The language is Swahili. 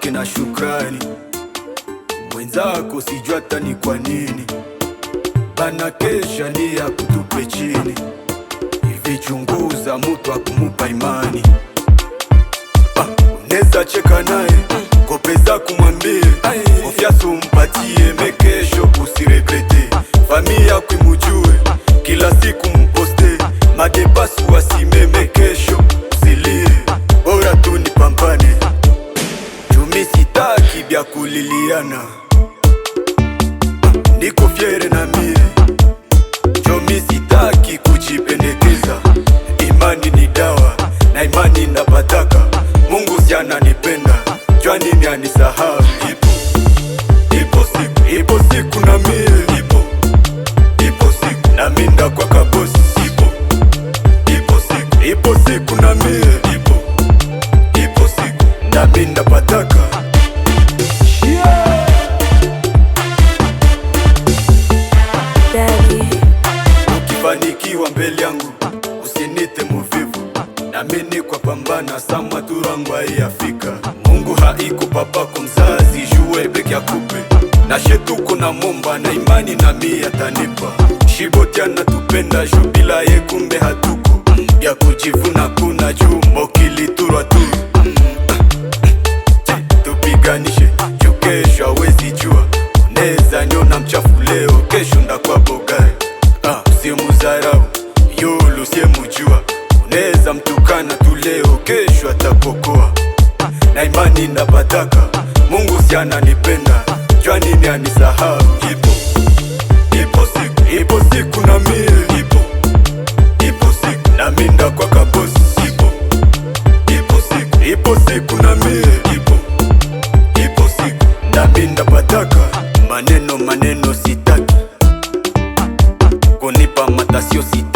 kwake na shukrani. Mwenzako sijua hata ni kwa nini bana kesha lia kutupe chini. Hivi chunguza mutu akumupa imani. Uneza cheka naye kopeza kumwambie ofyaso mpatie mekesho usiregrete. Familia kuimujue kila siku mposte madebasu wasime mekesho usilie. Bora tu nipambane chumi sitaki bya kuliliana. Niko fiere na mie chomi sitaki kujipendekeza. Imani ni dawa na imani napataka. Mungu si ananipenda jua nini anisahau. Ipo siku na mie ipo siku na minda kwa kabosi. Ipo siku na mie ipo siku na minda pataka. Ukifanikiwa mbele yangu usinite muvivu, na mimi kwa pambana sama turangu haiyafika. Mungu haiko papako mzazi jue beki akupe na shetuko na momba na imani na mie atanipa. Shiboti anatupenda juu bila ye kumbe hatuko ya kujivuna kuna juu mokiliturwa tu. Tupiganishe juu kesho hawezi jua. Uneza nyona mchafu leo kesho ndakwa bogai. Usimuzarau yulu siemujua. Uneza mtukana tu leo kesho atakokoa. Na imani napataka Mungu si ananipenda jua nini anisahau. Ipo siku na mie ipo siku na minda kwa kabosi. Ipo siku na mie ipo siku na minda pataka. Maneno sitaki kunipa matasio sitaki.